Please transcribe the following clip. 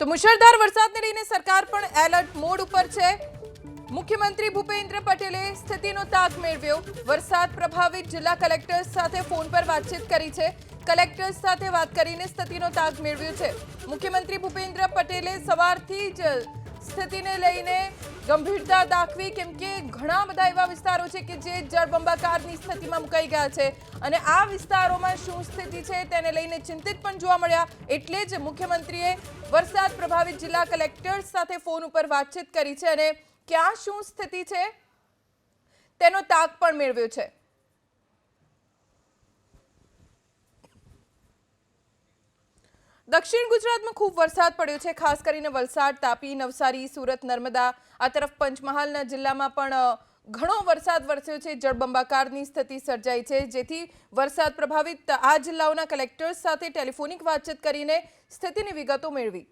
તો મુશળધાર વરસાદને લઈને સરકાર પણ એલર્ટ મોડ ઉપર છે। મુખ્યમંત્રી ભૂપેન્દ્ર પટેલે સ્થિતિનો તાગ મેળવ્યો। વરસાદ પ્રભાવિત જિલ્લા કલેક્ટર્સ સાથે ફોન પર વાતચીત કરી છે। કલેક્ટર્સ સાથે વાત કરીને સ્થિતિનો તાગ મેળવ્યો છે। મુખ્યમંત્રી ભૂપેન્દ્ર પટેલે સવારથી જ સ્થિતિને લઈને ગંભીરતા દાખવી, કેમ કે ઘણા બધા એવા વિસ્તારો છે કે જે જળબંબાકારની સ્થિતિમાં મુકાઈ ગયા છે અને આ વિસ્તારોમાં શું સ્થિતિ છે તેને લઈને ચિંતિત પણ જોવા મળ્યા। એટલે જ મુખ્યમંત્રીએ વરસાદ પ્રભાવિત જિલ્લા કલેક્ટર્સ સાથે ફોન ઉપર વાતચીત કરી છે અને ક્યાં શું સ્થિતિ છે તેનો તાગ પણ મેળવ્યો છે। દક્ષિણ ગુજરાતમાં ખૂબ વરસાદ પડ્યો છે। ખાસ કરીને વલસાડ, તાપી, નવસારી, સુરત, નર્મદા, આ તરફ પંચમહાલના જિલ્લામાં પણ ઘણો વરસાદ વરસ્યો છે। જળબંબાકારની સ્થિતિ સર્જાઈ છે, જેથી વરસાદ પ્રભાવિત આ જિલ્લાઓના કલેક્ટર્સ સાથે ટેલિફોનિક વાતચીત કરીને સ્થિતિની વિગતો મેળવી।